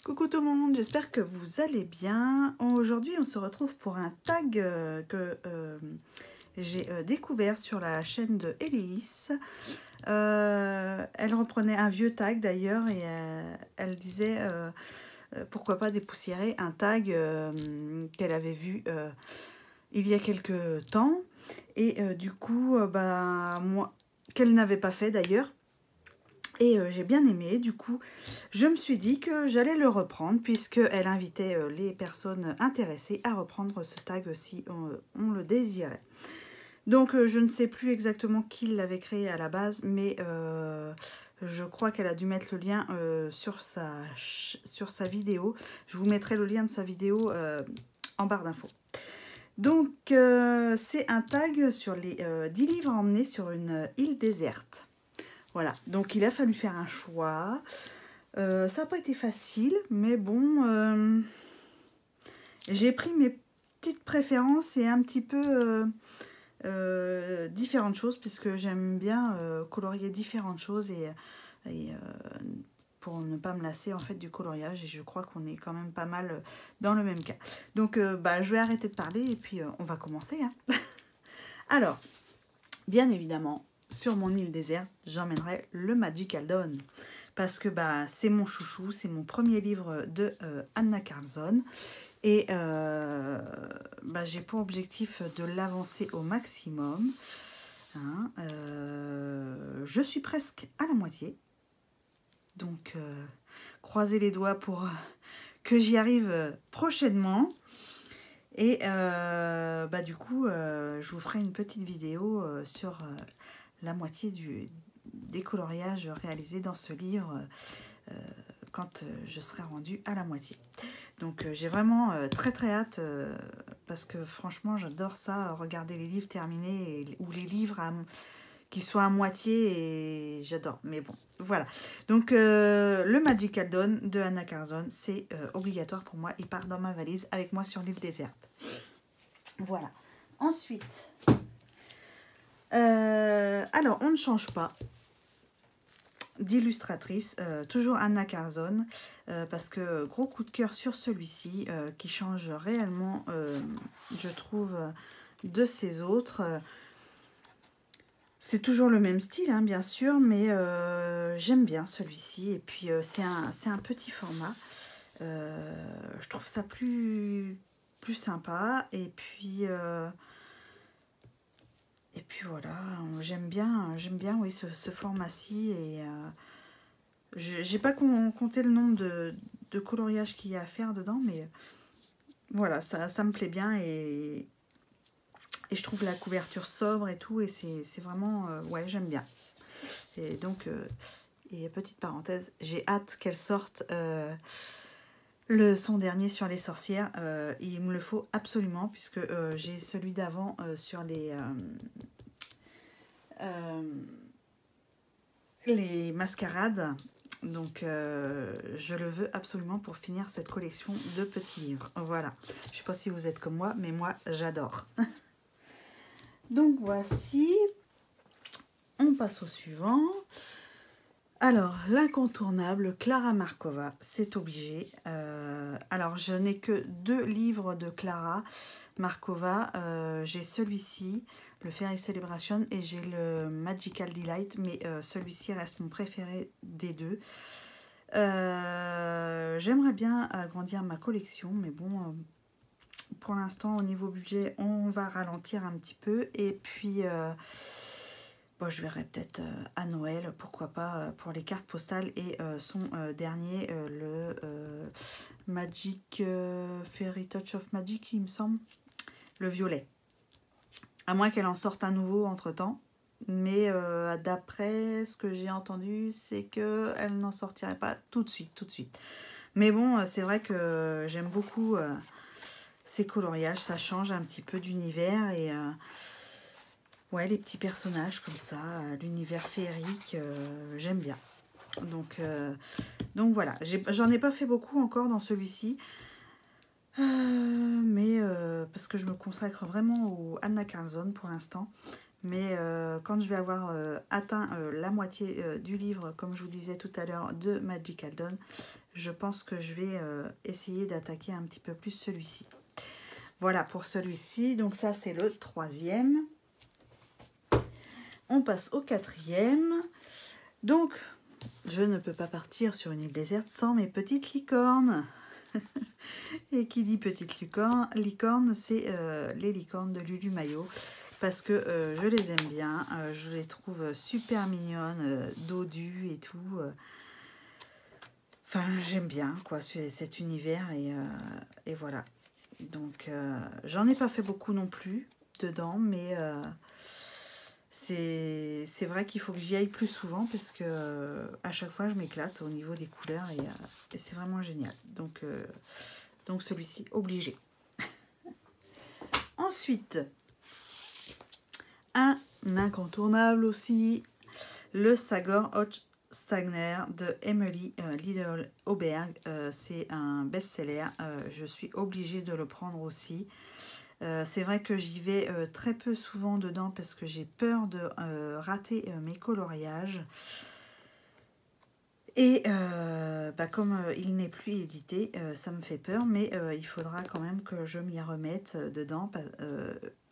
Coucou tout le monde, j'espère que vous allez bien. Aujourd'hui, on se retrouve pour un tag que j'ai découvert sur la chaîne de Elise. Elle reprenait un vieux tag d'ailleurs et elle disait pourquoi pas dépoussiérer un tag qu'elle avait vu il y a quelques temps. Et du coup, moi, qu'elle n'avait pas fait d'ailleurs. Et j'ai bien aimé, du coup, je me suis dit que j'allais le reprendre puisqu'elle invitait les personnes intéressées à reprendre ce tag si on le désirait. Donc je ne sais plus exactement qui l'avait créé à la base, mais je crois qu'elle a dû mettre le lien sur sa vidéo. Je vous mettrai le lien de sa vidéo en barre d'infos. Donc c'est un tag sur les 10 livres à emmener sur une île déserte. Voilà, donc il a fallu faire un choix. Ça n'a pas été facile, mais bon, j'ai pris mes petites préférences et un petit peu différentes choses, puisque j'aime bien colorier différentes choses et pour ne pas me lasser en fait du coloriage, et je crois qu'on est quand même pas mal dans le même cas. Donc je vais arrêter de parler et puis on va commencer. Hein. Alors, bien évidemment, sur mon île déserte, j'emmènerai le Magical Dawn. Parce que c'est mon chouchou, c'est mon premier livre de Anna Karlzon. Et j'ai pour objectif de l'avancer au maximum. Hein, je suis presque à la moitié. Donc, croisez les doigts pour que j'y arrive prochainement. Et du coup, je vous ferai une petite vidéo sur la moitié des coloriages réalisés dans ce livre quand je serai rendue à la moitié. Donc j'ai vraiment très très hâte parce que franchement j'adore ça, regarder les livres terminés ou les livres qui soient à moitié, et j'adore. Mais bon, voilà. Donc le Magical Dawn de Anna Karlzon, c'est obligatoire pour moi. Il part dans ma valise avec moi sur l'île déserte. Voilà. Ensuite, alors on ne change pas d'illustratrice, toujours Anna Karlzon, parce que gros coup de cœur sur celui-ci, qui change réellement, je trouve, de ses autres. C'est toujours le même style, hein, bien sûr, mais j'aime bien celui-ci. Et puis, c'est un petit format. Je trouve ça plus sympa. Et puis voilà, j'aime bien oui, ce format-ci. Et j'ai pas compté le nombre de coloriages qu'il y a à faire dedans, mais voilà, ça me plaît bien. Et je trouve la couverture sobre et tout, et c'est vraiment, ouais, j'aime bien. Et donc, et petite parenthèse, j'ai hâte qu'elle sorte son dernier sur les sorcières. Il me le faut absolument, puisque j'ai celui d'avant sur les mascarades. Donc, je le veux absolument pour finir cette collection de petits livres. Voilà. Je ne sais pas si vous êtes comme moi, mais moi, j'adore. Donc, voici. On passe au suivant. Alors, l'incontournable, Clara Markova, c'est obligé. Alors, je n'ai que 2 livres de Clara Markova. J'ai celui-ci, le Fairy Celebration, et j'ai le Magical Delight, mais celui-ci reste mon préféré des 2. J'aimerais bien agrandir ma collection, mais bon, pour l'instant, au niveau budget, on va ralentir un petit peu. Et puis, je verrai peut-être à Noël, pourquoi pas, pour les cartes postales. Et son dernier, le Magic Fairy Touch of Magic, il me semble, le violet. À moins qu'elle en sorte un nouveau entre-temps. Mais d'après ce que j'ai entendu, c'est qu'elle n'en sortirait pas tout de suite. Mais bon, c'est vrai que j'aime beaucoup ces coloriages, ça change un petit peu d'univers. Et ouais, les petits personnages comme ça, l'univers féerique, j'aime bien. Donc voilà, j'en ai pas fait beaucoup encore dans celui-ci. Mais parce que je me consacre vraiment au Anna Karlzon pour l'instant. Mais quand je vais avoir atteint la moitié du livre, comme je vous disais tout à l'heure, de Magical Dawn, je pense que je vais essayer d'attaquer un petit peu plus celui-ci. Voilà pour celui-ci. Donc ça, c'est le 3e. On passe au 4e. Donc, je ne peux pas partir sur une île déserte sans mes petites licornes. Et qui dit petite licorne, c'est les licornes de Lulu Maillot. Parce que je les aime bien, je les trouve super mignonnes, dodues et tout. Enfin, j'aime bien quoi, cet univers et voilà. Donc, j'en ai pas fait beaucoup non plus dedans, mais c'est vrai qu'il faut que j'y aille plus souvent parce que à chaque fois, je m'éclate au niveau des couleurs et c'est vraiment génial. Donc celui-ci, obligé. Ensuite, un incontournable aussi, le Sagor Stagner de Emily Lidl Auberg. C'est un best-seller. Je suis obligée de le prendre aussi. C'est vrai que j'y vais très peu souvent dedans parce que j'ai peur de rater mes coloriages. Et comme il n'est plus édité, ça me fait peur, mais il faudra quand même que je m'y remette dedans,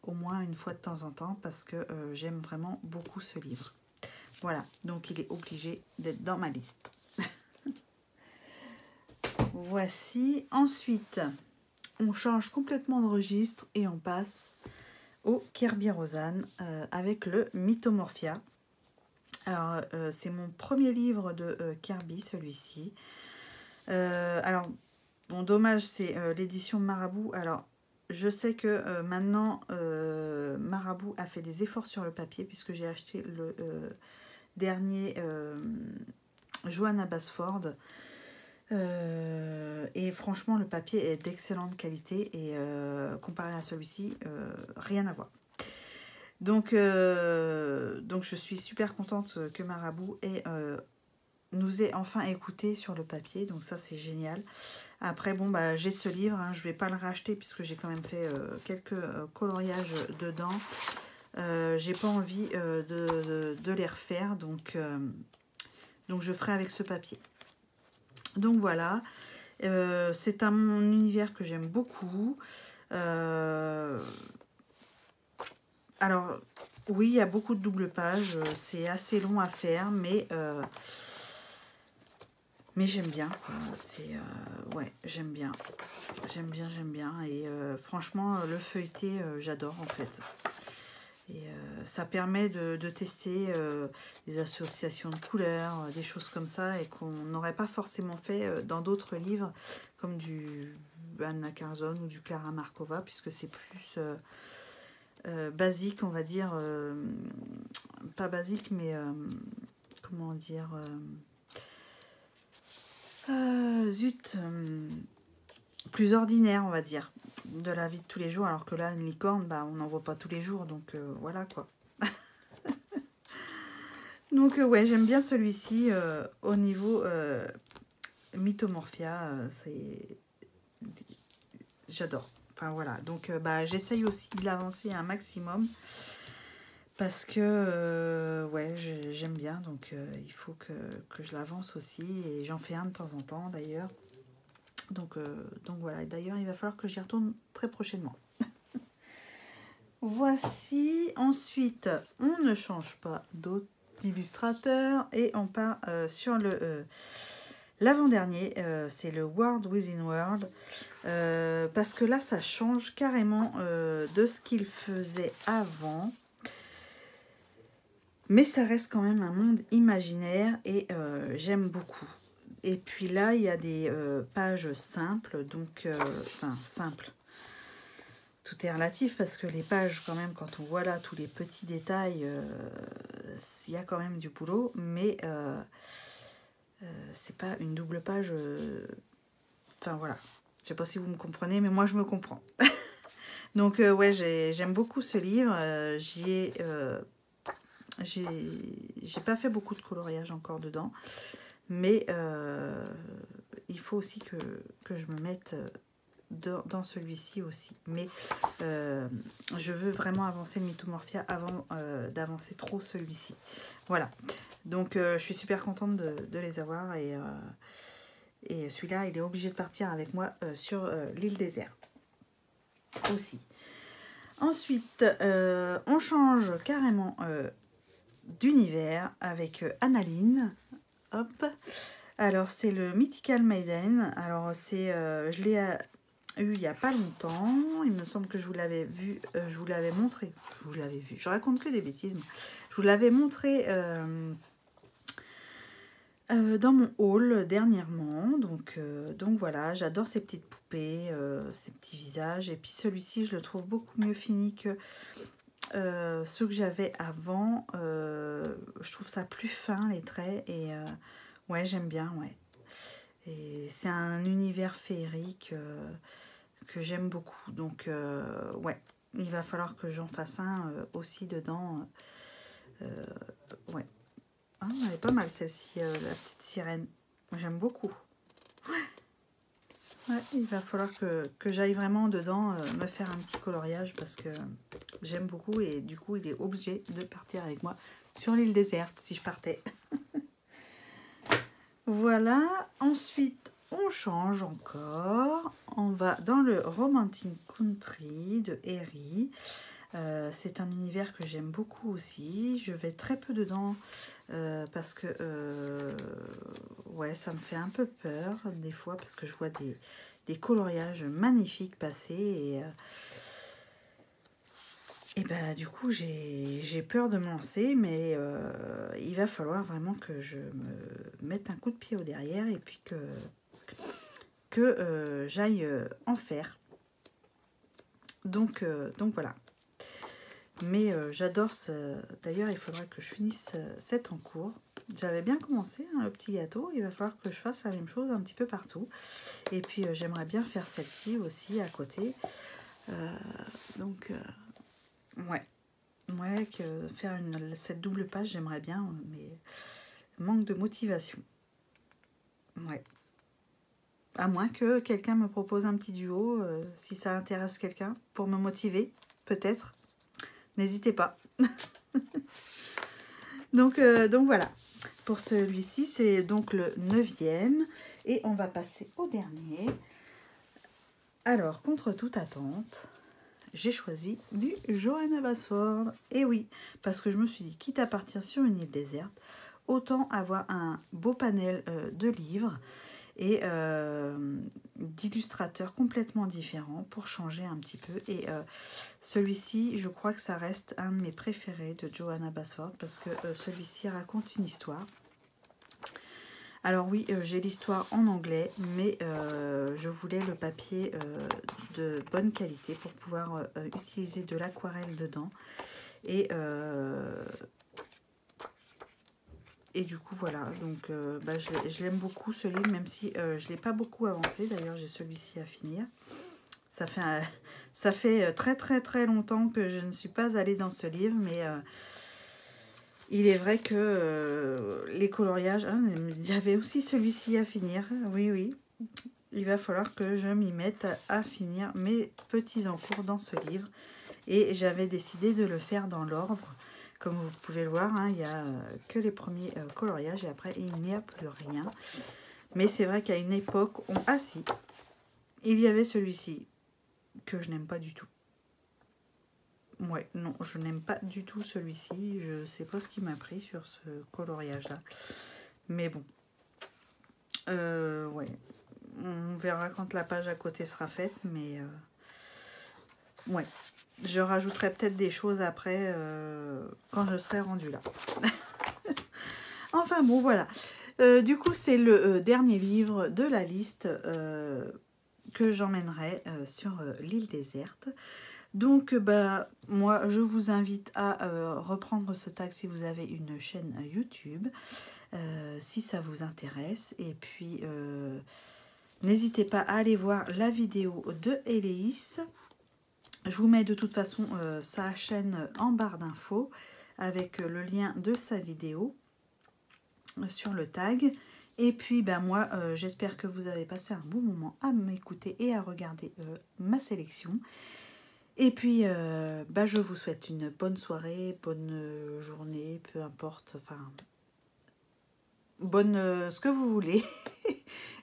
au moins une fois de temps en temps, parce que j'aime vraiment beaucoup ce livre. Voilà, donc il est obligé d'être dans ma liste. Voici. Ensuite, on change complètement de registre et on passe au Kerby Rosanes avec le Mythomorphia. Alors, c'est mon premier livre de Kerby, celui-ci. Alors, bon, dommage, c'est l'édition Marabout. Alors, je sais que maintenant, Marabout a fait des efforts sur le papier, puisque j'ai acheté le dernier Johanna Basford. Et franchement, le papier est d'excellente qualité, et comparé à celui-ci, rien à voir. Donc je suis super contente que Marabout nous ait enfin écouté sur le papier. Donc ça, c'est génial. Après, bon, bah, j'ai ce livre. Hein, je ne vais pas le racheter puisque j'ai quand même fait quelques coloriages dedans. J'ai pas envie de les refaire. Donc je ferai avec ce papier. Donc voilà. C'est un univers que j'aime beaucoup. Alors, oui, il y a beaucoup de double pages, c'est assez long à faire, mais j'aime bien, quoi. Ouais, j'aime bien. J'aime bien. Et franchement, le feuilleté, j'adore, en fait. Et ça permet de tester des associations de couleurs, des choses comme ça, et qu'on n'aurait pas forcément fait dans d'autres livres, comme du Anna Carzon ou du Clara Markova, puisque c'est plus... basique, on va dire, pas basique, mais comment dire, plus ordinaire, on va dire, de la vie de tous les jours, alors que là, une licorne, bah, on n'en voit pas tous les jours, donc voilà, quoi. Donc, ouais, j'aime bien celui-ci, au niveau Mythomorphia, j'adore. Enfin, voilà, donc j'essaye aussi de l'avancer un maximum parce que ouais, j'aime bien, donc il faut que je l'avance aussi, et j'en fais un de temps en temps d'ailleurs. Donc voilà, et d'ailleurs il va falloir que j'y retourne très prochainement. Voici. Ensuite, on ne change pas d'autre illustrateur et on part sur l'avant-dernier, c'est le World Within World, parce que là ça change carrément de ce qu'il faisait avant, mais ça reste quand même un monde imaginaire, et j'aime beaucoup. Et puis là il y a des pages simples, donc enfin simples, tout est relatif, parce que les pages, quand même, quand on voit là tous les petits détails, il y a quand même du boulot, mais c'est pas une double page. Enfin voilà, je sais pas si vous me comprenez, mais moi je me comprends. Donc ouais, j'aime beaucoup ce livre. J'ai pas fait beaucoup de coloriage encore dedans, mais il faut aussi que je me mette dans celui-ci aussi. Mais je veux vraiment avancer le Mythomorphia avant d'avancer trop celui-ci. Voilà. Donc je suis super contente de les avoir. Et celui-là, il est obligé de partir avec moi sur l'île déserte aussi. Ensuite, on change carrément d'univers avec Annaline. Hop. Alors, c'est le Mythical Maiden. Alors, je l'ai eu il n'y a pas longtemps. Il me semble que je vous l'avais vu, je vous l'avais montré. Je vous l'avais vu. Je raconte que des bêtises. Je vous l'avais montré dans mon haul dernièrement. Donc voilà, j'adore ces petites poupées, ces petits visages. Et puis celui-ci, je le trouve beaucoup mieux fini que ceux que j'avais avant. Je trouve ça plus fin, les traits. Et ouais, j'aime bien, ouais. Et c'est un univers féerique que j'aime beaucoup. Donc ouais, il va falloir que j'en fasse un aussi dedans. Ouais. Ah, elle est pas mal celle-ci, la petite sirène. Moi j'aime beaucoup. Ouais, il va falloir que j'aille vraiment dedans me faire un petit coloriage parce que j'aime beaucoup et du coup il est obligé de partir avec moi sur l'île déserte si je partais. Voilà, ensuite on change encore. On va dans le Romantic Country de Herry. C'est un univers que j'aime beaucoup aussi. Je vais très peu dedans parce que ouais, ça me fait un peu peur des fois parce que je vois des coloriages magnifiques passer et bah, du coup j'ai peur de me lancer, mais il va falloir vraiment que je me mette un coup de pied au derrière et puis que j'aille en faire. Donc voilà. Mais j'adore ce... D'ailleurs, il faudra que je finisse cet en cours. J'avais bien commencé hein, le petit gâteau. Il va falloir que je fasse la même chose un petit peu partout. Et puis, j'aimerais bien faire celle-ci aussi à côté. Ouais. Ouais, faire cette double page, j'aimerais bien. Mais manque de motivation. Ouais. À moins que quelqu'un me propose un petit duo, si ça intéresse quelqu'un, pour me motiver, peut-être. N'hésitez pas. donc voilà. Pour celui-ci, c'est donc le 9e. Et on va passer au dernier. Alors, contre toute attente, j'ai choisi du Johanna Basford. Et oui, parce que je me suis dit, quitte à partir sur une île déserte, autant avoir un beau panel de livres et d'illustrateurs complètement différents pour changer un petit peu. Et celui-ci, je crois que ça reste un de mes préférés de Johanna Basford parce que celui-ci raconte une histoire. Alors oui, j'ai l'histoire en anglais, mais je voulais le papier de bonne qualité pour pouvoir utiliser de l'aquarelle dedans. Et du coup, voilà, donc je l'aime beaucoup ce livre, même si je ne l'ai pas beaucoup avancé. D'ailleurs, j'ai celui-ci à finir. Ça fait très très très longtemps que je ne suis pas allée dans ce livre, mais il est vrai que les coloriages... Hein, il y avait aussi celui-ci à finir, oui, oui. Il va falloir que je m'y mette à finir mes petits encours dans ce livre. Et j'avais décidé de le faire dans l'ordre. Comme vous pouvez le voir, hein, il n'y a que les premiers coloriages et après il n'y a plus rien. Mais c'est vrai qu'à une époque, si, il y avait celui-ci que je n'aime pas du tout. Ouais, non, je n'aime pas du tout celui-ci. Je ne sais pas ce qui m'a pris sur ce coloriage-là. Mais bon. Ouais. On verra quand la page à côté sera faite, mais... ouais. Je rajouterai peut-être des choses après quand je serai rendue là. Enfin bon, voilà. Du coup, c'est le dernier livre de la liste que j'emmènerai sur l'île déserte. Donc, moi, je vous invite à reprendre ce tag si vous avez une chaîne YouTube, si ça vous intéresse. Et puis, n'hésitez pas à aller voir la vidéo de Héléis. Je vous mets de toute façon sa chaîne en barre d'infos avec le lien de sa vidéo sur le tag. Et puis ben moi j'espère que vous avez passé un bon moment à m'écouter et à regarder ma sélection. Et puis ben, je vous souhaite une bonne soirée, bonne journée, peu importe, enfin bonne ce que vous voulez.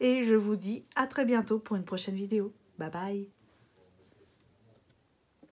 Et je vous dis à très bientôt pour une prochaine vidéo. Bye bye.